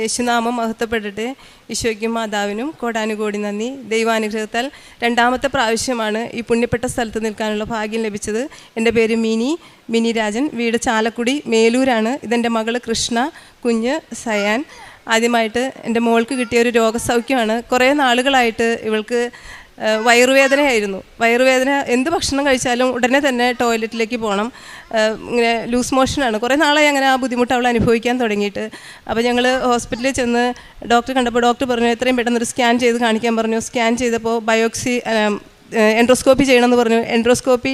യേശുനാമം മഹത്വപ്പെടട്ടെ. ഈശോയ്ക്കും മാതാവിനും കോടാനുകോടി നന്ദി. ദൈവാനുഗ്രഹത്താൽ രണ്ടാമത്തെ പ്രാവശ്യമാണ് ഈ പുണ്യപ്പെട്ട സ്ഥലത്ത് നിൽക്കാനുള്ള ഭാഗ്യം ലഭിച്ചത്. എൻ്റെ പേര് മിനി രാജൻ, വീട് ചാലക്കുടി മേലൂരാണ്. ഇതെൻ്റെ മകൾ കൃഷ്ണ, കുഞ്ഞ് സയാൻ. ആദ്യമായിട്ട് എൻ്റെ മോൾക്ക് കിട്ടിയ ഒരു രോഗസൗഖ്യമാണ്. കുറേ നാളുകളായിട്ട് ഇവൾക്ക് വയറുവേദനയായിരുന്നു. വയറുവേദന, എന്ത് ഭക്ഷണം കഴിച്ചാലും ഉടനെ തന്നെ ടോയ്ലറ്റിലേക്ക് പോകണം. ഇങ്ങനെ ലൂസ് മോഷനാണ്. കുറേ നാളായി അങ്ങനെ ആ ബുദ്ധിമുട്ട് അവൾ അനുഭവിക്കാൻ തുടങ്ങിയിട്ട്. അപ്പോൾ ഞങ്ങൾ ഹോസ്പിറ്റലിൽ ചെന്ന് ഡോക്ടറെ കണ്ടപ്പോൾ ഡോക്ടർ പറഞ്ഞു എത്രയും പെട്ടെന്നൊരു സ്കാൻ ചെയ്ത് കാണിക്കാൻ പറഞ്ഞു. സ്കാൻ ചെയ്തപ്പോൾ എൻഡ്രോസ്കോപ്പി ചെയ്യണമെന്ന് പറഞ്ഞു. എൻഡ്രോസ്കോപ്പി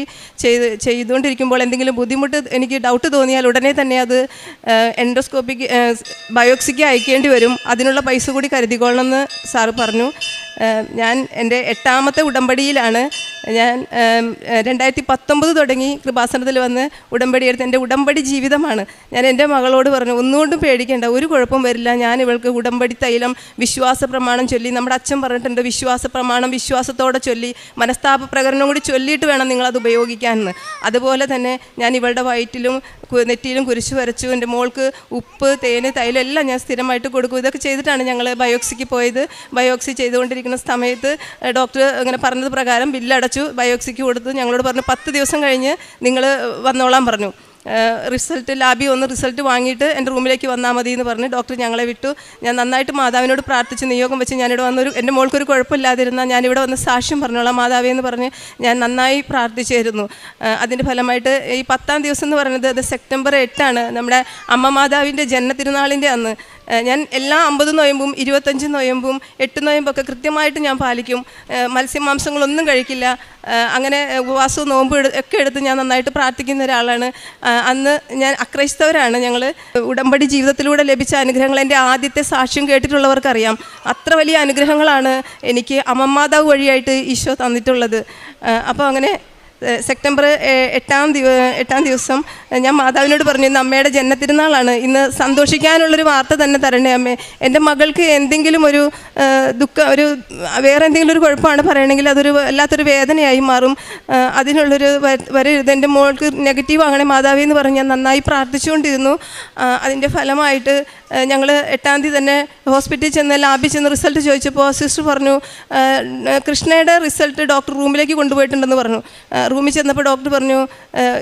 ചെയ്തുകൊണ്ടിരിക്കുമ്പോൾ എന്തെങ്കിലും ബുദ്ധിമുട്ട് എനിക്ക് ഡൗട്ട് തോന്നിയാൽ ഉടനെ തന്നെ അത് ബയോപ്സിക്ക് അയക്കേണ്ടി വരും. അതിനുള്ള പൈസ കൂടി കരുതിക്കൊള്ളണമെന്ന് സാറ് പറഞ്ഞു. ഞാൻ എൻ്റെ 8ാമത്തെ ഉടമ്പടിയിലാണ്. ഞാൻ 2019 തുടങ്ങി കൃപാസനത്തിൽ വന്ന് ഉടമ്പടി എടുത്ത് എൻ്റെ ഉടമ്പടി ജീവിതമാണ്. ഞാൻ എൻ്റെ മകളോട് പറഞ്ഞു ഒന്നുകൊണ്ടും പേടിക്കേണ്ട, ഒരു കുഴപ്പം വരില്ല. ഞാൻ ഇവൾക്ക് ഉടമ്പടി തൈലം വിശ്വാസ പ്രമാണം ചൊല്ലി, നമ്മുടെ അച്ഛൻ പറഞ്ഞിട്ടുണ്ട് വിശ്വാസ പ്രമാണം വിശ്വാസത്തോടെ ചൊല്ലി, മനസ്താപ പ്രകരണം കൂടി ചൊല്ലിയിട്ട് വേണം നിങ്ങളത് ഉപയോഗിക്കാമെന്ന്. അതുപോലെ തന്നെ ഞാൻ ഇവളുടെ വയറ്റിലും നെറ്റിയിലും കുരിശ് വരച്ചു. എൻ്റെ മോൾക്ക് ഉപ്പ്, തേന്, തൈലം എല്ലാം ഞാൻ സ്ഥിരമായിട്ട് കൊടുക്കും. ഇതൊക്കെ ചെയ്തിട്ടാണ് ഞങ്ങൾ ബയോപ്സിക്ക് പോയത്. ബയോപ്സി ചെയ്തുകൊണ്ടിരിക്കുന്ന സമയത്ത് ഡോക്ടർ അങ്ങനെ പറഞ്ഞത് പ്രകാരം ബില്ലടച്ചു, ബയോപ്സിക്ക് കൊടുത്തു. ഞങ്ങളോട് പറഞ്ഞു 10 ദിവസം കഴിഞ്ഞ് നിങ്ങൾ വന്നോളാൻ പറഞ്ഞു. ലാബിൽ ഒന്ന് റിസൾട്ട് വാങ്ങിയിട്ട് എൻ്റെ റൂമിലേക്ക് വന്നാൽ മതി എന്ന് പറഞ്ഞ് ഡോക്ടർ ഞങ്ങളെ വിട്ടു. ഞാൻ നന്നായിട്ട് മാതാവിനോട് പ്രാർത്ഥിച്ച് നിയോഗം വെച്ച് ഞാനിവിടെ വന്നൊരു എൻ്റെ മോൾക്കൊരു കുഴപ്പമില്ലാതിരുന്നാൽ ഞാനിവിടെ വന്ന് സാക്ഷ്യം പറഞ്ഞോളാം മാതാവേ എന്ന് പറഞ്ഞ് ഞാൻ നന്നായി പ്രാർത്ഥിച്ചായിരുന്നു. അതിൻ്റെ ഫലമായിട്ട് ഈ 10ാം ദിവസം എന്ന് പറയുന്നത് അത് സെപ്റ്റംബർ 8 നമ്മുടെ അമ്മ മാതാവിൻ്റെ ജന്മതിരുനാളിൻ്റെ അന്ന്. ഞാൻ എല്ലാ 50 നോയമ്പും 25 നോയമ്പും 8 നോയമ്പൊക്കെ കൃത്യമായിട്ട് ഞാൻ പാലിക്കും. മത്സ്യമാംസങ്ങളൊന്നും കഴിക്കില്ല. അങ്ങനെ ഉപവാസവും നോമ്പ് ഒക്കെ എടുത്ത് ഞാൻ നന്നായിട്ട് പ്രാർത്ഥിക്കുന്ന ഒരാളാണ്. അന്ന് ഞാൻ അക്രൈസ്തവരാണ്. ഞങ്ങൾ ഉടമ്പടി ജീവിതത്തിലൂടെ ലഭിച്ച അനുഗ്രഹങ്ങൾ എൻ്റെ ആദ്യത്തെ സാക്ഷ്യം കേട്ടിട്ടുള്ളവർക്കറിയാം. അത്ര വലിയ അനുഗ്രഹങ്ങളാണ് എനിക്ക് അമ്മമാതാവ് വഴിയായിട്ട് ഈശോ തന്നിട്ടുള്ളത്. അപ്പോൾ അങ്ങനെ സെപ്റ്റംബർ 8 ദിവസം ഞാൻ മാതാവിനോട് പറഞ്ഞു ഇന്ന് അമ്മയുടെ ജന്മതിരുനാളാണ്, ഇന്ന് സന്തോഷിക്കാനുള്ളൊരു വാർത്ത തന്നെ തരണേ അമ്മേ. എൻ്റെ മകൾക്ക് എന്തെങ്കിലും ഒരു ഒരു വേറെ എന്തെങ്കിലും ഒരു കുഴപ്പമാണ് പറയണമെങ്കിൽ അതൊരു വല്ലാത്തൊരു വേദനയായി മാറും. അതിനുള്ളൊരു വരരുത്, എൻ്റെ മോൾക്ക് നെഗറ്റീവ് ആകണേ മാതാവി എന്ന് പറഞ്ഞ് ഞാൻ നന്നായി പ്രാർത്ഥിച്ചുകൊണ്ടിരുന്നു. അതിൻ്റെ ഫലമായിട്ട് ഞങ്ങൾ 8ാം തീയതി തന്നെ ഹോസ്പിറ്റലിൽ ചെന്ന് ലാബിൽ ചെന്ന് റിസൾട്ട് ചോദിച്ചപ്പോൾ സിസ്റ്റർ പറഞ്ഞു കൃഷ്ണയുടെ റിസൾട്ട് ഡോക്ടർ റൂമിലേക്ക് കൊണ്ടുപോയിട്ടുണ്ടെന്ന് പറഞ്ഞു. റൂമിൽ ചെന്നപ്പോൾ ഡോക്ടർ പറഞ്ഞു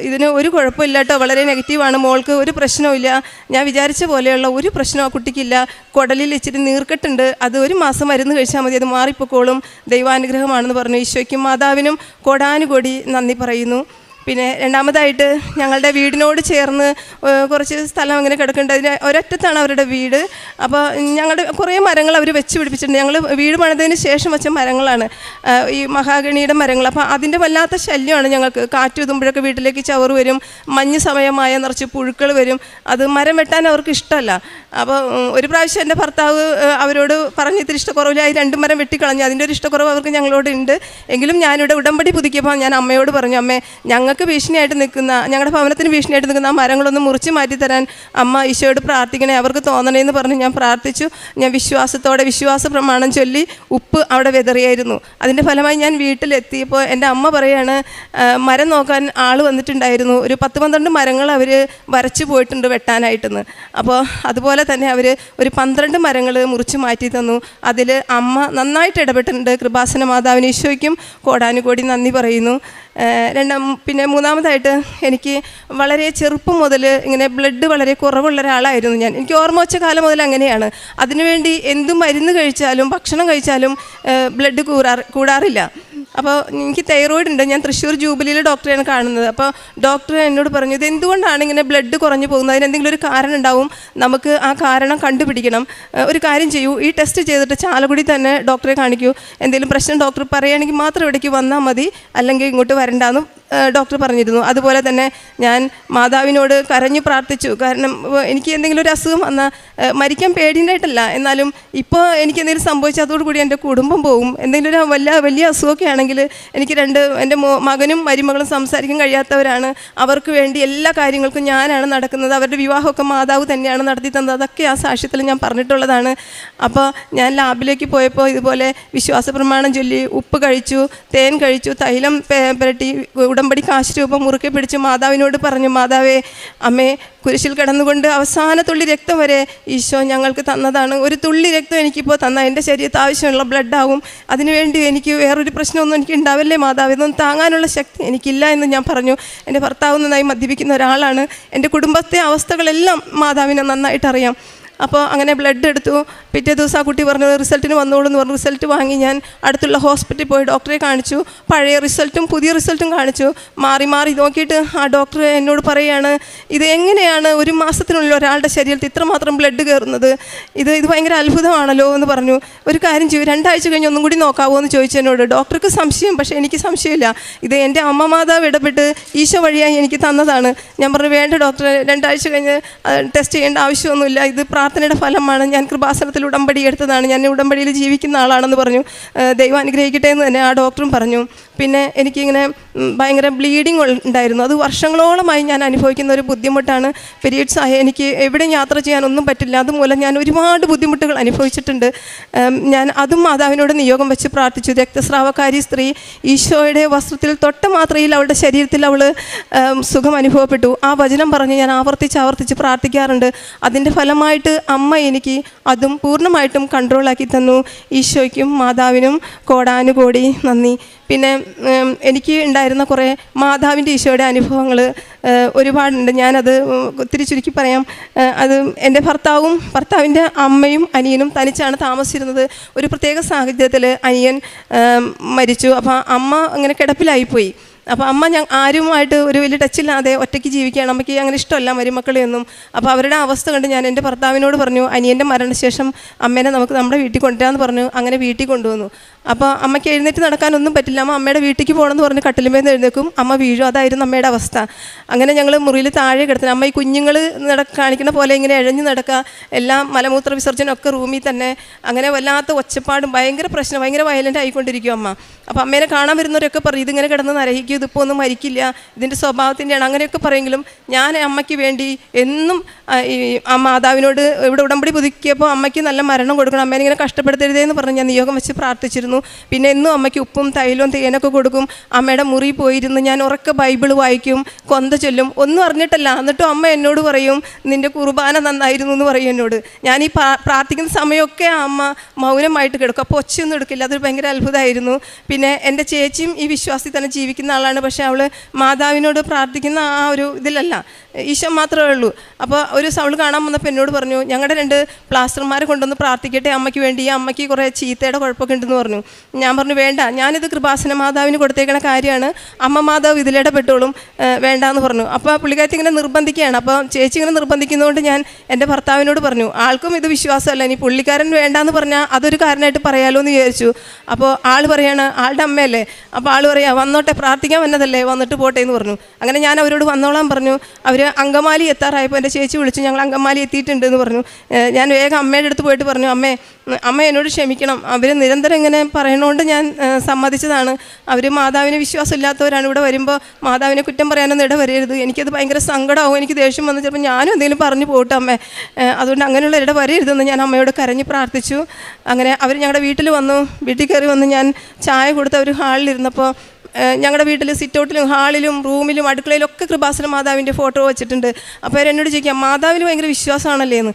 ഇതിന് ഒരു കുഴപ്പമില്ല കേട്ടോ, വളരെ നെഗറ്റീവാണ്, മോൾക്ക് ഒരു പ്രശ്നവുമില്ല, ഞാൻ വിചാരിച്ച പോലെയുള്ള ഒരു പ്രശ്നവും ആ കുട്ടിക്കില്ല, കുടലിൽ ഇച്ചിരി നീർക്കെട്ടുണ്ട്, അത് 1 മാസം മരുന്ന് കഴിച്ചാൽ മതി, അത് മാറിപ്പോക്കോളും, ദൈവാനുഗ്രഹമാണെന്ന് പറഞ്ഞു. ഈശോയ്ക്കും മാതാവിനും കോടാനുകോടി നന്ദി പറയുന്നു. പിന്നെ രണ്ടാമതായിട്ട് ഞങ്ങളുടെ വീടിനോട് ചേർന്ന് കുറച്ച് സ്ഥലം അങ്ങനെ കിടക്കുന്നുണ്ട്. അതിന് ഒരറ്റത്താണ് അവരുടെ വീട്. അപ്പോൾ ഞങ്ങളുടെ കുറേ മരങ്ങൾ അവർ വെച്ച് പിടിപ്പിച്ചിട്ടുണ്ട്. ഞങ്ങൾ വീട് പണിതതിന് ശേഷം വെച്ച മരങ്ങളാണ് ഈ മഹാഗണിയുടെ മരങ്ങൾ. അപ്പോൾ അതിൻ്റെ വല്ലാത്ത ശല്യമാണ് ഞങ്ങൾക്ക്. കാറ്റ് ഊതുമ്പോഴൊക്കെ വീട്ടിലേക്ക് ചവറ് വരും, മഞ്ഞ് സമയമായ നിറച്ച് പുഴുക്കൾ വരും. അത് മരം വെട്ടാൻ അവർക്ക് ഇഷ്ടമല്ല. അപ്പോൾ ഒരു പ്രാവശ്യം എൻ്റെ ഭർത്താവ് അവരോട് പറഞ്ഞ് ഇത്തിരി ഇഷ്ടക്കുറവിലായി 2 മരം വെട്ടിക്കളഞ്ഞു. അതിൻ്റെ ഒരു ഇഷ്ടക്കുറവ് അവർക്ക് ഞങ്ങളോട് ഉണ്ട്. എങ്കിലും ഞാനിവിടെ ഉടമ്പടി പുതുക്കിയപ്പോൾ ഞാൻ അമ്മയോട് പറഞ്ഞു അമ്മേ ഞങ്ങൾക്ക് ഭീഷണിയായിട്ട് നിൽക്കുന്ന, ഞങ്ങളുടെ ഭവനത്തിന് ഭീഷണിയായിട്ട് നിൽക്കുന്ന ആ മരങ്ങളൊന്ന് മുറിച്ച് മാറ്റിത്തരാൻ അമ്മ ഈശോയോട് പ്രാർത്ഥിക്കണേ, അവർക്ക് തോന്നണേന്ന് പറഞ്ഞ് ഞാൻ പ്രാർത്ഥിച്ചു. ഞാൻ വിശ്വാസത്തോടെ വിശ്വാസ പ്രമാണം ചൊല്ലി ഉപ്പ് അവിടെ വിതറിയായിരുന്നു. അതിൻ്റെ ഫലമായി ഞാൻ വീട്ടിലെത്തിയപ്പോൾ എൻ്റെ അമ്മ പറയാണ് മരം നോക്കാൻ ആൾ വന്നിട്ടുണ്ടായിരുന്നു, ഒരു 10-12 മരങ്ങൾ അവർ വരച്ച് പോയിട്ടുണ്ട് വെട്ടാനായിട്ടെന്ന്. അപ്പോൾ അതുപോലെ തന്നെ അവർ ഒരു 12 മരങ്ങൾ മുറിച്ച് മാറ്റി തന്നു. അതിൽ അമ്മ നന്നായിട്ട് ഇടപെട്ടിട്ടുണ്ട്. കൃപാസന മാതാവിന് ഈശോയ്ക്കും കോടാനുകോടി നന്ദി പറയുന്നു. പിന്നെ മൂന്നാമതായിട്ട് എനിക്ക് വളരെ ചെറുപ്പം മുതൽ ഇങ്ങനെ ബ്ലഡ് വളരെ കുറവുള്ള ഒരാളായിരുന്നു ഞാൻ. എനിക്ക് ഓർമ്മ വെച്ച കാലം മുതൽ അങ്ങനെയാണ്. അതിനുവേണ്ടി എന്ത് മരുന്ന് കഴിച്ചാലും ഭക്ഷണം കഴിച്ചാലും ബ്ലഡ് കൂടാറില്ല. അപ്പോൾ എനിക്ക് തൈറോയിഡ് ഉണ്ട്. ഞാൻ തൃശ്ശൂർ ജൂബിലിയിൽ ഡോക്ടറെയാണ് കാണുന്നത്. അപ്പോൾ ഡോക്ടർ എന്നോട് പറഞ്ഞു ഇത് എന്തുകൊണ്ടാണ് ഇങ്ങനെ ബ്ലഡ് കുറഞ്ഞു പോകുന്നത്, അതിനെന്തെങ്കിലും ഒരു കാരണം ഉണ്ടാവും, നമുക്ക് ആ കാരണം കണ്ടുപിടിക്കണം. ഒരു കാര്യം ചെയ്യൂ, ഈ ടെസ്റ്റ് ചെയ്തിട്ട് ചാലക്കുടി തന്നെ ഡോക്ടറെ കാണിക്കൂ, എന്തെങ്കിലും പ്രശ്നം ഡോക്ടർ പറയുകയാണെങ്കിൽ മാത്രം ഇവിടേക്ക് വന്നാൽ മതി, അല്ലെങ്കിൽ ഇങ്ങോട്ട് വരണ്ടാന്ന് ഡോക്ടർ പറഞ്ഞിരുന്നു. അതുപോലെ തന്നെ ഞാൻ മാതാവിനോട് കരഞ്ഞു പ്രാർത്ഥിച്ചു. കാരണം എനിക്ക് എന്തെങ്കിലും ഒരു അസുഖം വന്നാൽ മരിക്കാൻ പേടിയുണ്ടായിട്ടല്ല, എന്നാലും ഇപ്പോൾ എനിക്ക് എന്തെങ്കിലും സംഭവിച്ചാൽ അതോടുകൂടി എൻ്റെ കുടുംബം പോകും. എന്തെങ്കിലും ഒരു വലിയ അസുഖമൊക്കെ ആണെങ്കിൽ എനിക്ക് എൻ്റെ മകനും മരുമകളും സംസാരിക്കാൻ കഴിയാത്തവരാണ്. അവർക്ക് വേണ്ടി എല്ലാ കാര്യങ്ങൾക്കും ഞാനാണ് നടക്കുന്നത്. അവരുടെ വിവാഹമൊക്കെ മാതാവ് തന്നെയാണ് നടത്തി തന്നത്. അതൊക്കെ ആ സാക്ഷ്യത്തിൽ ഞാൻ പറഞ്ഞിട്ടുള്ളതാണ്. അപ്പോൾ ഞാൻ ലാബിലേക്ക് പോയപ്പോൾ ഇതുപോലെ വിശ്വാസ പ്രമാണം ചൊല്ലി ഉപ്പ് കഴിച്ചു, തേൻ കഴിച്ചു, തൈലം പുരട്ടി ഉടമ്പടി കാശ് രൂപം മുറുക്കെ പിടിച്ച് മാതാവിനോട് പറഞ്ഞു, മാതാവേ, അമ്മേ, കുരിശിൽ കിടന്നുകൊണ്ട് അവസാന തുള്ളി രക്തം വരെ ഈശോ ഞങ്ങൾക്ക് തന്നതാണ്. ഒരു തുള്ളി രക്തം എനിക്കിപ്പോൾ തന്നാൽ എൻ്റെ ശരീരത്ത് ആവശ്യമുള്ള ബ്ലഡാവും. അതിനുവേണ്ടി എനിക്ക് വേറൊരു പ്രശ്നമൊന്നും എനിക്ക് ഉണ്ടാവില്ലേ മാതാവ്, ഇതൊന്നും താങ്ങാനുള്ള ശക്തി എനിക്കില്ല എന്ന് ഞാൻ പറഞ്ഞു. എൻ്റെ ഭർത്താവ് നന്നായി മദ്യപിക്കുന്ന ഒരാളാണ്. എൻ്റെ കുടുംബത്തെ അവസ്ഥകളെല്ലാം മാതാവിനെ നന്നായിട്ടറിയാം. അപ്പോൾ അങ്ങനെ ബ്ലഡ് എടുത്തു. പിറ്റേ ദിവസം ആ കുട്ടി പറഞ്ഞു റിസൾട്ടിന് വന്നോളൂ എന്ന് പറഞ്ഞു. റിസൾട്ട് വാങ്ങി ഞാൻ അടുത്തുള്ള ഹോസ്പിറ്റലിൽ പോയി ഡോക്ടറെ കാണിച്ചു. പഴയ റിസൾട്ടും പുതിയ റിസൾട്ടും കാണിച്ചു. മാറി മാറി നോക്കിയിട്ട് ആ ഡോക്ടർ എന്നോട് പറയുകയാണ്, ഇത് എങ്ങനെയാണ് ഒരു മാസത്തിനുള്ളിൽ ഒരാളുടെ ശരീരത്തിൽ ഇത്രമാത്രം ബ്ലഡ് കയറുന്നത്, ഇത് ഭയങ്കര അത്ഭുതമാണല്ലോ എന്ന് പറഞ്ഞു. ഒരു കാര്യം ചെയ്യും, 2 ആഴ്ച കഴിഞ്ഞ് ഒന്നും കൂടി നോക്കാവോ എന്ന് ചോദിച്ചു എന്നോട്. ഡോക്ടർക്ക് സംശയം, പക്ഷേ എനിക്ക് സംശയമില്ല, ഇത് എൻ്റെ അമ്മ മാതാവ് ഇടപെട്ട് ഈശോ വഴിയായി എനിക്ക് തന്നതാണ്. ഞാൻ പറഞ്ഞു, വേണ്ട ഡോക്ടറെ, 2 ആഴ്ച കഴിഞ്ഞ് ടെസ്റ്റ് ചെയ്യേണ്ട ആവശ്യമൊന്നുമില്ല, ഇത് പ്രാർത്ഥനയുടെ ഫലമാണ്, ഞാൻ കൃപാസനത്തിൽ ഉടമ്പടി എടുത്തതാണ്, ഞാൻ ഉടമ്പടിയിൽ ജീവിക്കുന്ന ആളാണെന്ന് പറഞ്ഞു. ദൈവം അനുഗ്രഹിക്കട്ടെ എന്ന് തന്നെ ആ ഡോക്ടറും പറഞ്ഞു. പിന്നെ എനിക്കിങ്ങനെ ഭയങ്കര ബ്ലീഡിങ് ഉണ്ടായിരുന്നു. അത് വർഷങ്ങളോളമായി ഞാൻ അനുഭവിക്കുന്ന ഒരു ബുദ്ധിമുട്ടാണ്. പീരീഡ്സ് ആയ എനിക്ക് എവിടെയും യാത്ര ചെയ്യാനൊന്നും പറ്റില്ല. അതുമൂലം ഞാൻ ഒരുപാട് ബുദ്ധിമുട്ടുകൾ അനുഭവിച്ചിട്ടുണ്ട്. ഞാൻ അതും മാതാവിനോട് നിയോഗം വെച്ച് പ്രാർത്ഥിച്ചു. രക്തസ്രാവക്കാരി സ്ത്രീ ഈശോയുടെ വസ്ത്രത്തിൽ തൊട്ട മാത്രയിൽ അവളുടെ ശരീരത്തിൽ അവൾ സുഖം അനുഭവപ്പെട്ടു. ആ വചനം പറഞ്ഞ് ഞാൻ ആവർത്തിച്ച് പ്രാർത്ഥിക്കാറുണ്ട്. അതിൻ്റെ ഫലമായിട്ട് അമ്മ എനിക്ക് അതും പൂർണ്ണമായിട്ടും കൺട്രോളാക്കി തന്നു. ഈശോയ്ക്കും മാതാവിനും കോടാനുകോടി നന്ദി. പിന്നെ എനിക്ക് ഉണ്ടായിരുന്ന കുറേ മാതാവിൻ്റെ ഈശോയുടെ അനുഭവങ്ങൾ ഒരുപാടുണ്ട്. ഞാനത് ഒത്തിരി ചുരുക്കി പറയാം. അത് എൻ്റെ ഭർത്താവിൻ്റെ അമ്മയും അനിയനും തനിച്ചാണ് താമസിച്ചിരുന്നത്. ഒരു പ്രത്യേക സാഹചര്യത്തിൽ അനിയൻ മരിച്ചു. അപ്പോൾ അമ്മ അങ്ങനെ കിടപ്പിലായിപ്പോയി. അപ്പോൾ അമ്മ ആരുമായിട്ട് ഒരു വലിയ ടച്ചില്ലാതെ ഒറ്റയ്ക്ക് ജീവിക്കുകയാണ്. അമ്മയ്ക്ക് അങ്ങനെ ഇഷ്ടമല്ല മരുമക്കളെയൊന്നും. അപ്പോൾ അവരുടെ അവസ്ഥ കണ്ട് ഞാൻ എൻ്റെ ഭർത്താവിനോട് പറഞ്ഞു, അനിയൻ്റെ മരണശേഷം അമ്മേനെ നമുക്ക് നമ്മുടെ വീട്ടിൽ കൊണ്ടുവരാമെന്ന് പറഞ്ഞു. അങ്ങനെ വീട്ടിൽ കൊണ്ടുവന്നു. അപ്പോൾ അമ്മയ്ക്ക് എഴുന്നേറ്റ് നടക്കാനൊന്നും പറ്റില്ല. അമ്മയുടെ വീട്ടിലേക്ക് പോകണമെന്ന് പറഞ്ഞ് കട്ടിലുമേന്ന് എഴുന്നേക്കും, അമ്മ വീഴും. അതായിരുന്നു അമ്മയുടെ അവസ്ഥ. അങ്ങനെ ഞങ്ങൾ മുറിയിൽ താഴെ കിടത്തുന്നത്. അമ്മ ഈ കുഞ്ഞുങ്ങൾ കാണിക്കുന്ന പോലെ ഇങ്ങനെ എഴഞ്ഞു നടക്കുക, എല്ലാം മലമൂത്ര വിസർജനമൊക്കെ റൂമിൽ തന്നെ. അങ്ങനെ വല്ലാത്ത ഒച്ചപ്പാടും ഭയങ്കര പ്രശ്നം, ഭയങ്കര വയലൻ്റ് ആയിക്കൊണ്ടിരിക്കും അമ്മ. അപ്പോൾ അമ്മേനെ കാണാൻ വരുന്നവരൊക്കെ പറയും, ഇതിങ്ങനെ കിടന്ന് നരഹിക്കും, ഇതിപ്പോൾ ഒന്നും മരിക്കില്ല, ഇതിൻ്റെ സ്വഭാവത്തിൻ്റെയാണ്, അങ്ങനെയൊക്കെ പറയെങ്കിലും ഞാൻ അമ്മയ്ക്ക് വേണ്ടി എന്നും ഈ മാതാവിനോട് ഇവിടെ ഉടമ്പടി പുതുക്കിയപ്പോൾ അമ്മയ്ക്ക് നല്ല മരണം കൊടുക്കണം, അമ്മേനെ ഇങ്ങനെ കഷ്ടപ്പെടുത്തരുതേന്ന് പറഞ്ഞ് ഞാൻ നിയോഗം വെച്ച് പ്രാർത്ഥിച്ചിരുന്നു. പിന്നെ എന്നും അമ്മയ്ക്ക് ഉപ്പും തൈലവും തേനൊക്കെ കൊടുക്കും. അമ്മയുടെ മുറി പോയിരുന്ന് ഞാൻ ഉറക്കെ ബൈബിൾ വായിക്കും, കൊന്ത ചൊല്ലും. ഒന്നും അറിഞ്ഞിട്ടല്ല. എന്നിട്ടും അമ്മ എന്നോട് പറയും, നിൻ്റെ കുർബാന നന്നായിരുന്നു എന്ന് പറയും എന്നോട്. ഞാൻ ഈ പ്രാർത്ഥിക്കുന്ന സമയമൊക്കെ അമ്മ മൗനമായിട്ട് കിടക്കും. അപ്പോൾ ഒച്ചയൊന്നും എടുക്കില്ല. അതൊരു ഭയങ്കര അത്ഭുതമായിരുന്നു. പിന്നെ എൻ്റെ ചേച്ചിയും ഈ വിശ്വാസത്തിൽ തന്നെ ജീവിക്കുന്ന ആളാണ്. പക്ഷേ അവൾ മാതാവിനോട് പ്രാർത്ഥിക്കുന്ന ആ ഒരു ഇതിലല്ല, ഈശോ മാത്രമേ ഉള്ളൂ. അപ്പോൾ ഒരു അവൾ കാണാൻ വന്നപ്പോൾ എന്നോട് പറഞ്ഞു, ഞങ്ങളുടെ 2 പ്ലാസ്റ്റർമാരെ കൊണ്ടുവന്ന് പ്രാർത്ഥിക്കട്ടെ അമ്മയ്ക്ക് വേണ്ടി, ഈ അമ്മയ്ക്ക് കുറേ ചീത്തയുടെ കുഴപ്പമൊക്കെ ഉണ്ടെന്ന് പറഞ്ഞു. ഞാൻ പറഞ്ഞു, വേണ്ട, ഞാനിത് കൃപാസന മാതാവിന് കൊടുത്തേക്കണ കാര്യമാണ്, അമ്മ മാതാവ് ഇതിലിടപെട്ടോളും, വേണ്ടാന്ന് പറഞ്ഞു. അപ്പോൾ പുള്ളിക്കാരത്തി ഇങ്ങനെ നിർബന്ധിക്കുകയാണ്. അപ്പോൾ ചേച്ചി ഇങ്ങനെ നിർബന്ധിക്കുന്നതുകൊണ്ട് ഞാൻ എൻ്റെ ഭർത്താവിനോട് പറഞ്ഞു, ആൾക്കും ഇത് വിശ്വാസമല്ല, ഇനി പുള്ളിക്കാരൻ വേണ്ടാന്ന് പറഞ്ഞാൽ അതൊരു കാരണമായിട്ട് പറയാലോ എന്ന് വിചാരിച്ചു. അപ്പോൾ ആൾ പറയാണ്, ആളുടെ അമ്മയല്ലേ, അപ്പോൾ ആൾ പറയാം, വന്നോട്ടെ, പ്രാർത്ഥിക്കാൻ വന്നതല്ലേ, വന്നിട്ട് പോട്ടെ എന്ന് പറഞ്ഞു. അങ്ങനെ ഞാൻ അവരോട് വന്നോളാൻ പറഞ്ഞു. അവർ അങ്കമാലി എത്താറായപ്പോൾ എൻ്റെ ചേച്ചി വിളിച്ചു, ഞങ്ങൾ അങ്കമാലി എത്തിയിട്ടുണ്ട് എന്ന് പറഞ്ഞു. ഞാൻ വേഗം അമ്മയുടെ അടുത്ത് പോയിട്ട് പറഞ്ഞു, അമ്മ എന്നോട് ക്ഷമിക്കണം, അവർ നിരന്തരം ഇങ്ങനെ പറയണോണ്ട് ഞാൻ സമ്മതിച്ചതാണ്. അവർ മാതാവിന് വിശ്വാസമില്ലാത്തവരാണ്. ഇവിടെ വരുമ്പോൾ മാതാവിനെ കുറ്റം പറയാനൊന്നും ഇടവരരുത്, എനിക്കത് ഭയങ്കര സങ്കടമാവും, എനിക്ക് ദേഷ്യം വന്ന് ചിലപ്പോൾ ഞാനും എന്തെങ്കിലും പറഞ്ഞു പോട്ടെ അമ്മേ, അതുകൊണ്ട് അങ്ങനെയുള്ള ഇടവരരുതെന്ന് ഞാൻ അമ്മയോട് കരഞ്ഞ് പ്രാർത്ഥിച്ചു. അങ്ങനെ അവർ ഞങ്ങളുടെ വീട്ടിൽ വന്നു. വീട്ടിൽ കയറി വന്ന് ഞാൻ ചായ കൊടുത്ത് അവർ ഹാളിലിരുന്നപ്പോൾ ഞങ്ങളുടെ വീട്ടിൽ സിറ്റൗട്ടിലും ഹാളിലും റൂമിലും അടുക്കളയിലൊക്കെ കൃപാസന മാതാവിൻ്റെ ഫോട്ടോ വെച്ചിട്ടുണ്ട്. അപ്പോൾ അവരെന്നോട് ചോദിക്കാം, മാതാവിന് ഭയങ്കര വിശ്വാസമാണല്ലേ എന്ന്.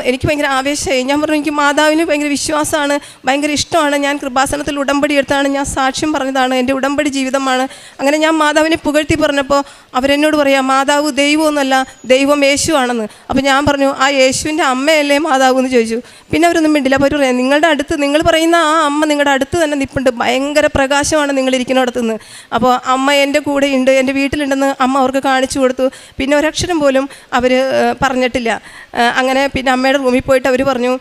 എനിക്ക് ഭയങ്കര ആവേശമായി. ഞാൻ പറഞ്ഞു, എനിക്ക് മാതാവിന് ഭയങ്കര വിശ്വാസമാണ്, ഭയങ്കര ഇഷ്ടമാണ്, ഞാൻ കൃപാസനത്തിൽ ഉടമ്പടി എടുത്താണ്, ഞാൻ സാക്ഷ്യം പറഞ്ഞതാണ്, എൻ്റെ ഉടമ്പടി ജീവിതമാണ്. അങ്ങനെ ഞാൻ മാതാവിനെ പുകഴ്ത്തി പറഞ്ഞപ്പോൾ അവരെന്നോട് പറയാം, മാതാവ് ദൈവമൊന്നുമല്ല, ദൈവം യേശു ആണെന്ന്. അപ്പോൾ ഞാൻ പറഞ്ഞു, ആ യേശുവിൻ്റെ അമ്മയല്ലേ മാതാവ് എന്ന് ചോദിച്ചു. പിന്നെ അവരൊന്നും മിണ്ടില്ല. അപ്പോൾ അവർ പറയാം, നിങ്ങളുടെ അടുത്ത്, നിങ്ങൾ പറയുന്ന ആ അമ്മ നിങ്ങളുടെ അടുത്ത് തന്നെ നിൽപ്പുണ്ട്, ഭയങ്കര പ്രകാശമാണ് നിങ്ങളിരിക്കുന്നിടത്ത് നിന്ന്. അപ്പോൾ അമ്മ എൻ്റെ കൂടെ ഉണ്ട്, എൻ്റെ വീട്ടിലുണ്ടെന്ന് അമ്മ അവർക്ക് കാണിച്ചു കൊടുത്തു. പിന്നെ ഒരക്ഷരം പോലും അവർ പറഞ്ഞിട്ടില്ല. അങ്ങനെ പിന്നെ അമ്മയുടെ റൂമിൽ പോയിട്ട് അവർ പറഞ്ഞു,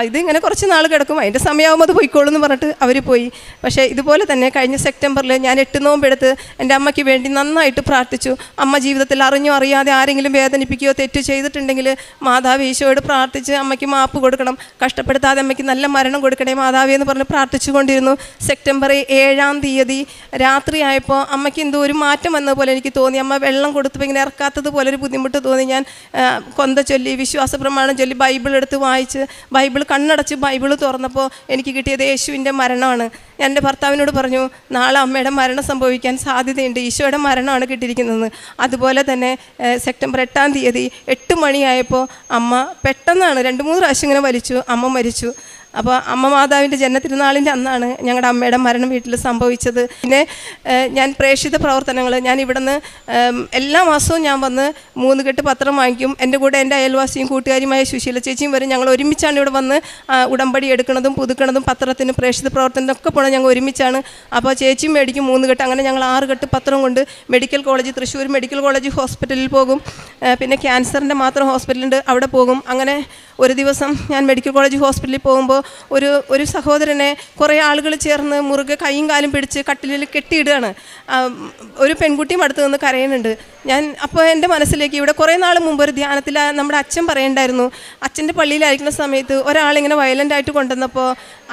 ഇതിങ്ങനെ കുറച്ച് നാൾ കിടക്കും, അതിൻ്റെ സമയമാകുമ്പോൾ അത് പോയിക്കോളൂ എന്ന് പറഞ്ഞിട്ട് അവർ പോയി. പക്ഷേ ഇതുപോലെ തന്നെ കഴിഞ്ഞ സെപ്റ്റംബറിൽ ഞാൻ 8 നോമ്പെടുത്ത് എൻ്റെ അമ്മയ്ക്ക് വേണ്ടി നന്നായിട്ട് പ്രാർത്ഥിച്ചു. അമ്മ ജീവിതത്തിൽ അറിഞ്ഞോ അറിയാതെ ആരെങ്കിലും വേദനിപ്പിക്കുകയോ തെറ്റ് ചെയ്തിട്ടുണ്ടെങ്കിൽ മാതാവ് ഈശോയോട് പ്രാർത്ഥിച്ച് അമ്മയ്ക്ക് മാപ്പ് കൊടുക്കണം, കഷ്ടപ്പെടുത്താതെ അമ്മയ്ക്ക് നല്ല മരണം കൊടുക്കണേ മാതാവി എന്ന് പറഞ്ഞ് പ്രാർത്ഥിച്ചു കൊണ്ടിരുന്നു. സെപ്റ്റംബർ 7-ാം തീയതി രാത്രിയായപ്പോൾ അമ്മയ്ക്ക് എന്തോ ഒരു മാറ്റം വന്ന പോലെ എനിക്ക് തോന്നി. അമ്മ വെള്ളം കൊടുത്തപ്പോൾ ഇങ്ങനെ ഇറക്കാത്തത് പോലെ ഒരു ബുദ്ധിമുട്ട് തോന്നി. ഞാൻ കൊന്ത ചൊല്ലി വിശ്വാസ പ്രമാണം ചൊല്ലി ബൈബിൾ എടുത്ത് വായിച്ച് കണ്ണടച്ച് ബൈബിൾ തുറന്നപ്പോൾ എനിക്ക് കിട്ടിയത് യേശുവിൻ്റെ മരണമാണ്. ഞാൻ എൻ്റെ ഭർത്താവിനോട് പറഞ്ഞു, നാളെ അമ്മയുടെ മരണം സംഭവിക്കാൻ സാധ്യതയുണ്ട്, ഈശോയുടെ മരണമാണ് കിട്ടിയിരിക്കുന്നത്. അതുപോലെ തന്നെ സെപ്റ്റംബർ 8-ാം തീയതി 8 മണിയായപ്പോൾ അമ്മ പെട്ടെന്നാണ് 2-3 പ്രാവശ്യം ഇങ്ങനെ വലിച്ചു, അമ്മ മരിച്ചു. അപ്പോൾ അമ്മ മാതാവിൻ്റെ ജന്മതിരുനാളിൻ്റെ അന്നാണ് ഞങ്ങളുടെ അമ്മയുടെ മരണം വീട്ടിൽ സംഭവിച്ചത്. പിന്നെ ഞാൻ പ്രേക്ഷിത പ്രവർത്തനങ്ങൾ, ഞാൻ ഇവിടുന്ന് എല്ലാ മാസവും ഞാൻ വന്ന് 3 കെട്ട് പത്രം വാങ്ങിക്കും. എൻ്റെ കൂടെ എൻ്റെ അയൽവാസിയും കൂട്ടുകാരിയുമായ സുശീല ചേച്ചിയും വരും. ഞങ്ങൾ ഒരുമിച്ചാണ് ഇവിടെ വന്ന് ഉടമ്പടി എടുക്കുന്നതും പുതുക്കണതും പത്രത്തിന് പ്രേക്ഷിത പ്രവർത്തനത്തിനൊക്കെ പോകണം. ഞങ്ങൾ ഒരുമിച്ചാണ്. അപ്പോൾ ചേച്ചിയും മേടിക്കും 3 കെട്ട്. അങ്ങനെ ഞങ്ങൾ 6 കെട്ട് പത്രം കൊണ്ട് medical college, Thrissur medical college ഹോസ്പിറ്റലിൽ പോകും. പിന്നെ ക്യാൻസറിൻ്റെ മാത്രം ഹോസ്പിറ്റലുണ്ട്, അവിടെ പോകും. അങ്ങനെ ഒരു ദിവസം ഞാൻ മെഡിക്കൽ കോളേജ് ഹോസ്പിറ്റലിൽ പോകുമ്പോൾ ഒരു സഹോദരനെ കുറേ ആളുകൾ ചേർന്ന് മുറുകെ കൈയും കാലും പിടിച്ച് കട്ടിലിൽ കെട്ടിയിടുകയാണ്. ഒരു പെൺകുട്ടിയും അടുത്ത് നിന്ന് കരയുന്നുണ്ട്. അപ്പോൾ എൻ്റെ മനസ്സിലേക്ക് ഇവിടെ കുറേ നാൾ മുമ്പ് ഒരു ധ്യാനത്തിൽ നമ്മുടെ അച്ഛൻ പറയണ്ടായിരുന്നു, അച്ഛൻ്റെ പള്ളിയിലായിരിക്കുന്ന സമയത്ത് ഒരാളിങ്ങനെ വയലൻ്റായിട്ട് കൊണ്ടുവന്നപ്പോൾ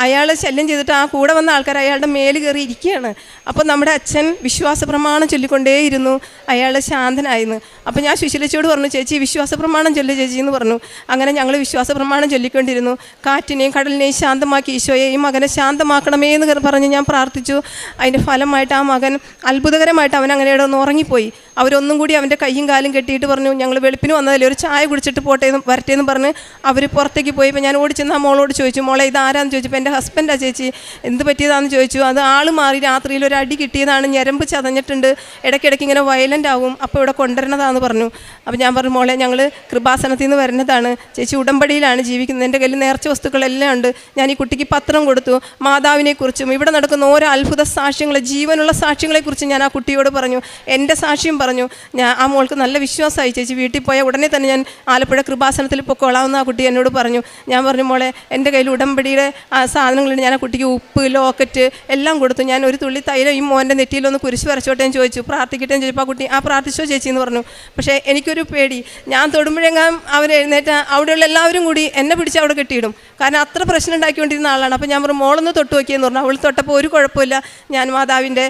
അയാൾ ശല്യം ചെയ്തിട്ട് ആ കൂടെ വന്ന ആൾക്കാർ അയാളുടെ മേല് കയറി ഇരിക്കുകയാണ്. അപ്പോൾ നമ്മുടെ അച്ഛൻ വിശ്വാസ പ്രമാണം ചൊല്ലിക്കൊണ്ടേയിരുന്നു, അയാൾ ശാന്തനായിരുന്നു. അപ്പോൾ ഞാൻ സുശീലച്ചോട് പറഞ്ഞു, ചേച്ചി വിശ്വാസ പ്രമാണം ചൊല്ലി ചേച്ചി എന്ന് പറഞ്ഞു. അങ്ങനെ ഞങ്ങൾ വിശ്വാസ പ്രമാണം ചൊല്ലിക്കൊണ്ടിരുന്നു. കാറ്റിനെയും കടലിനെയും ശാന്തമാക്കി ഈശോയെ ഈ മകനെ ശാന്തമാക്കണമേ എന്ന് പറഞ്ഞ് ഞാൻ പ്രാർത്ഥിച്ചു. അതിൻ്റെ ഫലമായിട്ട് ആ മകൻ അത്ഭുതകരമായിട്ട് അവൻ അങ്ങനെ ഒന്ന് ഉറങ്ങിപ്പോയി. അവരൊന്നും കൂടി അവൻ്റെ കയ്യും കാലും കെട്ടിയിട്ട് പറഞ്ഞു, ഞങ്ങൾ വെളുപ്പിന് വന്നതല്ലേ, ഒരു ചായ കുടിച്ചിട്ട് വരട്ടേന്ന് പറഞ്ഞ് അവർ പുറത്തേക്ക് പോയി. ഇപ്പോൾ ഞാൻ ഓടിച്ചെന്ന് ആ മോളോട് ചോദിച്ചു, മോളെ ഇതാരാന്ന് ചോദിച്ചപ്പോൾ എൻ്റെ ഹസ്ബൻഡാ ചേച്ചി, എന്ത് പറ്റിയതാണെന്ന് ചോദിച്ചു. അത് ആൾ മാറി രാത്രിയിൽ ഒരു അടി കിട്ടിയതാണ്, ഞരമ്പ് ചതഞ്ഞിട്ടുണ്ട്, ഇടയ്ക്കിടയ്ക്ക് ഇങ്ങനെ വയലൻ്റ് ആവും, അപ്പോൾ ഇവിടെ കൊണ്ടുവരണതാന്ന് പറഞ്ഞു. അപ്പോൾ ഞാൻ പറഞ്ഞു, മോളെ ഞങ്ങൾ കൃപാസനത്തിൽ നിന്ന് വരുന്നതാണ്, ചേച്ചി ഉടമ്പടിയിലാണ് ജീവിക്കുന്നത്, എൻ്റെ കയ്യിൽ നേർച്ച വസ്തുക്കളെല്ലാം ഉണ്ട്. ഞാൻ ഈ കുട്ടിക്ക് പത്രം കൊടുത്തു, മാതാവിനെക്കുറിച്ചും ഇവിടെ നടക്കുന്ന ഓരോ അത്ഭുത സാക്ഷ്യങ്ങൾ, ജീവനുള്ള സാക്ഷ്യങ്ങളെക്കുറിച്ച് ഞാൻ ആ കുട്ടിയോട് പറഞ്ഞു, എൻ്റെ സാക്ഷ്യം പറഞ്ഞു. ആ മോൾക്ക് നല്ല വിശ്വാസമായി, ചേച്ചി വീട്ടിൽ പോയാൽ ഉടനെ തന്നെ ഞാൻ ആലപ്പുഴ കൃപാസനത്തിൽ പൊക്കോളാമെന്ന് ആ കുട്ടി എന്നോട് പറഞ്ഞു. ഞാൻ പറഞ്ഞു, മോളെ എൻ്റെ കയ്യിൽ ഉടമ്പടിയുടെ സാധനങ്ങളുണ്ട്. ഞാൻ ആ കുട്ടിക്ക് ഉപ്പ്, ലോക്കറ്റ് എല്ലാം കൊടുത്തു. ഞാൻ ഒരു തുള്ളി തൈലം ഈ മോൻ്റെ നെറ്റിയിലൊന്ന് കുരിശ് വരച്ചോട്ടെ എന്ന് ചോദിച്ചു, പ്രാർത്ഥിക്കട്ടെ എന്ന് ചോദിച്ചപ്പോൾ ആ കുട്ടി പ്രാർത്ഥിച്ചോ ചേച്ചി എന്ന് പറഞ്ഞു. പക്ഷേ എനിക്കൊരു പേടി, ഞാൻ തൊടുമ്പോഴെങ്ങാൻ അവരെഴുന്നേറ്റ് അവിടെയുള്ള എല്ലാവരും കൂടി എന്നെ പിടിച്ച് അവിടെ കെട്ടിയിടും, കാരണം അത്ര പ്രശ്നം ഉണ്ടാക്കിക്കൊണ്ടിരുന്ന ആളാണ്. അപ്പോൾ ഞാൻ പറഞ്ഞു, മോളൊന്ന് തൊട്ട് നോക്കിയെന്ന് പറഞ്ഞു. അവൾ തൊട്ടപ്പോൾ ഒരു കുഴപ്പമില്ല. ഞാൻ മാതാവിൻ്റെ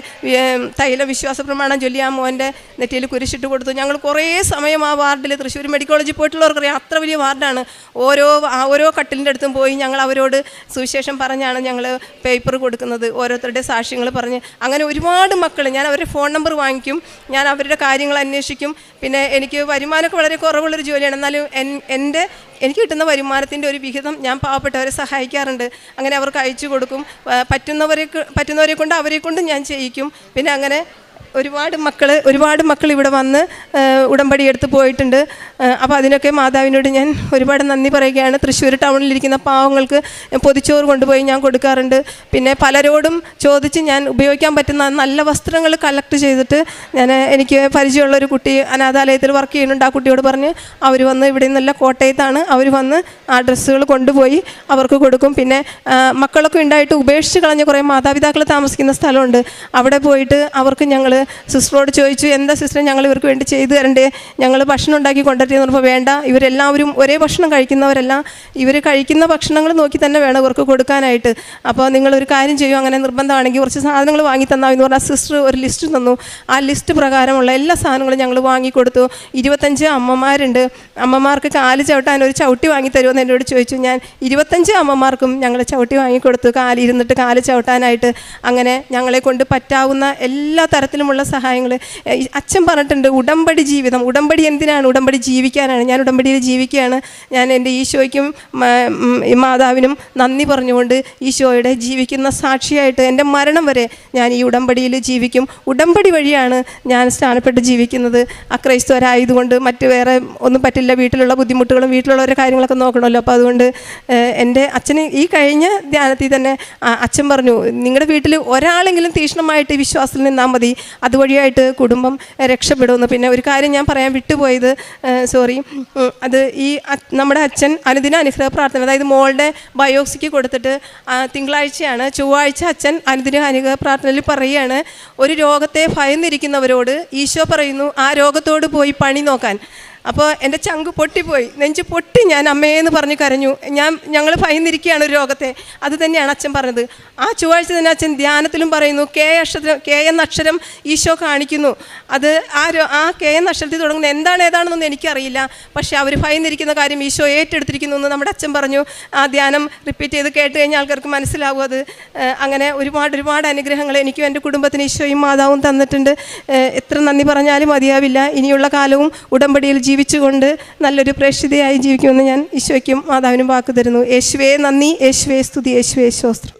തൈല വിശ്വാസ പ്രമാണം ചൊല്ലി ആ മോൻ്റെ നെറ്റിയിൽ കുരിശിട്ട് കൊടുത്തു. ഞങ്ങൾ കുറേ സമയം ആ വാർഡിൽ, തൃശ്ശൂർ മെഡിക്കൽ കോളേജിൽ പോയിട്ടുള്ളവർക്കറിയാം, അത്ര വലിയ വാർഡാണ്. ഓരോ കട്ടിലിൻ്റെ അടുത്തും പോയി ഞങ്ങൾ അവരോട് സുവിശേഷം പറഞ്ഞാണ് ഞങ്ങൾ പേപ്പർ കൊടുക്കുന്നത്, ഓരോരുത്തരുടെ സാക്ഷ്യങ്ങൾ പറഞ്ഞ്. അങ്ങനെ ഒരുപാട് മക്കൾ, ഞാൻ അവരുടെ ഫോൺ നമ്പർ വാങ്ങിക്കും, ഞാൻ അവരുടെ കാര്യങ്ങൾ അന്വേഷിക്കും. പിന്നെ എനിക്ക് വരുമാനമൊക്കെ വളരെ കുറവുള്ളൊരു ജോലിയാണ്, എന്നാലും എനിക്ക് കിട്ടുന്ന വരുമാനത്തിൻ്റെ ഒരു വിഹിതം ഞാൻ പാവപ്പെട്ടവരെ സഹായിക്കാറുണ്ട്. അങ്ങനെ അവർക്ക് അയച്ചു കൊടുക്കും. പറ്റുന്നവരെ കൊണ്ട് അവരെ കൊണ്ട് ഞാൻ ചെയ്യിക്കും. പിന്നെ അങ്ങനെ ഒരുപാട് മക്കൾ ഇവിടെ വന്ന് ഉടമ്പടി എടുത്ത് പോയിട്ടുണ്ട്. അപ്പോൾ അതിനൊക്കെ മാതാവിനോട് ഞാൻ ഒരുപാട് നന്ദി പറയുകയാണ്. തൃശ്ശൂർ ടൗണിലിരിക്കുന്ന പാവങ്ങൾക്ക് പൊതിച്ചോറ് കൊണ്ടുപോയി ഞാൻ കൊടുക്കാറുണ്ട്. പിന്നെ പലരോടും ചോദിച്ച് ഞാൻ ഉപയോഗിക്കാൻ പറ്റുന്ന നല്ല വസ്ത്രങ്ങൾ കളക്ട് ചെയ്തിട്ട് എനിക്ക് പരിചയമുള്ളൊരു കുട്ടി അനാഥാലയത്തിൽ വർക്ക് ചെയ്യുന്നുണ്ട്. ആ കുട്ടിയോട് പറഞ്ഞ് അവർ വന്ന് ഇവിടെ നിന്നല്ല, കോട്ടയത്താണ്, അവർ വന്ന് ആ ഡ്രസ്സുകൾ കൊണ്ടുപോയി അവർക്ക് കൊടുക്കും. പിന്നെ മക്കളൊക്കെ ഉണ്ടായിട്ട് ഉപേക്ഷിച്ച് കളഞ്ഞ കുറേ മാതാപിതാക്കൾ താമസിക്കുന്ന സ്ഥലമുണ്ട്. അവിടെ പോയിട്ട് അവർക്ക് ഞങ്ങൾ സിസ്റ്ററോട് ചോദിച്ചു, എന്താ സിസ്റ്ററെ ഞങ്ങൾ ഇവർക്ക് വേണ്ടി ചെയ്തു തരണ്ടേ, ഞങ്ങൾ ഭക്ഷണം ഉണ്ടാക്കി കൊണ്ടുവരുമെന്ന് പറഞ്ഞപ്പോൾ വേണ്ട, ഇവരെല്ലാവരും ഒരേ ഭക്ഷണം കഴിക്കുന്നവരല്ല, ഇവർ കഴിക്കുന്ന ഭക്ഷണങ്ങൾ നോക്കി തന്നെ വേണം ഇവർക്ക് കൊടുക്കാനായിട്ട്. അപ്പോൾ നിങ്ങളൊരു കാര്യം ചെയ്യും, അങ്ങനെ നിർബന്ധമാണെങ്കിൽ കുറച്ച് സാധനങ്ങൾ വാങ്ങി തന്നാൽ എന്ന് പറഞ്ഞാൽ സിസ്റ്റർ ഒരു ലിസ്റ്റ് തന്നു. ആ ലിസ്റ്റ് പ്രകാരമുള്ള എല്ലാ സാധനങ്ങളും ഞങ്ങൾ വാങ്ങിക്കൊടുത്തു. 25 അമ്മമാരുണ്ട്. അമ്മമാർക്ക് കാല് ചവിട്ടാൻ ഒരു ചവിട്ടി വാങ്ങി തരുമെന്ന് എന്നോട് ചോദിച്ചു. ഞാൻ 25 അമ്മമാർക്കും ഞങ്ങൾ ചവിട്ടി വാങ്ങിക്കൊടുത്തു, കാലിരുന്നിട്ട് കാല് ചവിട്ടാനായിട്ട്. അങ്ങനെ ഞങ്ങളെ കൊണ്ട് പറ്റാവുന്ന എല്ലാ തരത്തിലുമുള്ള സഹായങ്ങൾ. അച്ഛൻ പറഞ്ഞിട്ടുണ്ട്, ഉടമ്പടി ജീവിതം. ഉടമ്പടി എന്തിനാണ്? ഉടമ്പടി ജീവിക്കാനാണ്. ഞാൻ ഉടമ്പടിയിൽ ജീവിക്കുകയാണ്. ഞാൻ എൻ്റെ ഈശോയ്ക്കും മാതാവിനും നന്ദി പറഞ്ഞുകൊണ്ട് ഈശോയുടെ ജീവിക്കുന്ന സാക്ഷിയായിട്ട് എൻ്റെ മരണം വരെ ഞാൻ ഈ ഉടമ്പടിയിൽ ജീവിക്കും. ഉടമ്പടി വഴിയാണ് ഞാൻ സ്ഥാനപ്പെട്ട് ജീവിക്കുന്നത്. അക്രൈസ്തവരായതുകൊണ്ട് മറ്റ് വേറെ ഒന്നും പറ്റില്ല. വീട്ടിലുള്ള ബുദ്ധിമുട്ടുകളും വീട്ടിലുള്ള ഓരോ കാര്യങ്ങളൊക്കെ നോക്കണമല്ലോ. അപ്പോൾ അതുകൊണ്ട് എൻ്റെ അച്ഛന് ഈ കഴിഞ്ഞ ധ്യാനത്തിൽ തന്നെ അച്ഛൻ പറഞ്ഞു, നിങ്ങളുടെ വീട്ടിൽ ഒരാളെങ്കിലും തീക്ഷ്ണമായിട്ട് വിശ്വാസത്തിൽ നിന്നാൽ മതി, അതുവഴിയായിട്ട് കുടുംബം രക്ഷപ്പെടുമെന്ന്. പിന്നെ ഒരു കാര്യം ഞാൻ പറയാൻ വിട്ടുപോയത്, അത് ഈ നമ്മുടെ അച്ഛൻ അനുദിന അനുഗ്രഹ പ്രാർത്ഥന, അതായത് മോളുടെ ബയോപ്സിക്ക് കൊടുത്തിട്ട് തിങ്കളാഴ്ചയാണ്, ചൊവ്വാഴ്ച അച്ഛൻ അനുദിന അനുഗ്രഹ പ്രാർത്ഥനയിൽ പറയുകയാണ്, ഒരു രോഗത്തെ ഭയന്നിരിക്കുന്നവരോട് ഈശോ പറയുന്നു ആ രോഗത്തോട് പോയി പണി നോക്കാൻ. അപ്പോൾ എൻ്റെ ചങ്ക് പൊട്ടിപ്പോയി, നെഞ്ച് പൊട്ടി. ഞാൻ അമ്മയെന്ന് പറഞ്ഞ് കരഞ്ഞു. ഞങ്ങൾ ഭയന്നിരിക്കുകയാണ് ഒരു രോഗത്തെ. അത് തന്നെയാണ് അച്ഛൻ പറഞ്ഞത്. ആ ചൊവ്വാഴ്ച തന്നെ അച്ഛൻ ധ്യാനത്തിലും പറയുന്നു, കെ എന്ന അക്ഷരം ഈശോ കാണിക്കുന്നു. അത് ആ കെ എന്ന അക്ഷരത്തിൽ തുടങ്ങുന്ന ഏതാണെന്നൊന്നും എനിക്കറിയില്ല, പക്ഷേ അവർ ഭയന്നിരിക്കുന്ന കാര്യം ഈശോ ഏറ്റെടുത്തിരിക്കുന്നു എന്ന് നമ്മുടെ അച്ഛൻ പറഞ്ഞു. ആ ധ്യാനം റിപ്പീറ്റ് ചെയ്ത് കേട്ട് കഴിഞ്ഞാൽ ആൾക്കാർക്ക് മനസ്സിലാവും അത്. അങ്ങനെ ഒരുപാട് അനുഗ്രഹങ്ങൾ എനിക്കും എൻ്റെ കുടുംബത്തിന് ഈശോയും മാതാവും തന്നിട്ടുണ്ട്. എത്ര നന്ദി പറഞ്ഞാലും മതിയാവില്ല. ഇനിയുള്ള കാലവും ഉടമ്പടിയിൽ ജീവിച്ചുകൊണ്ട് നല്ലൊരു പ്രേക്ഷിതയായി ജീവിക്കുമെന്ന് ഞാൻ ഈശോയ്ക്കും മാതാവിനും വാക്ക് തരുന്നു. യേശുവേ നന്ദി, യേശുവേ സ്തുതി, യേശുവേ സ്തോത്രം.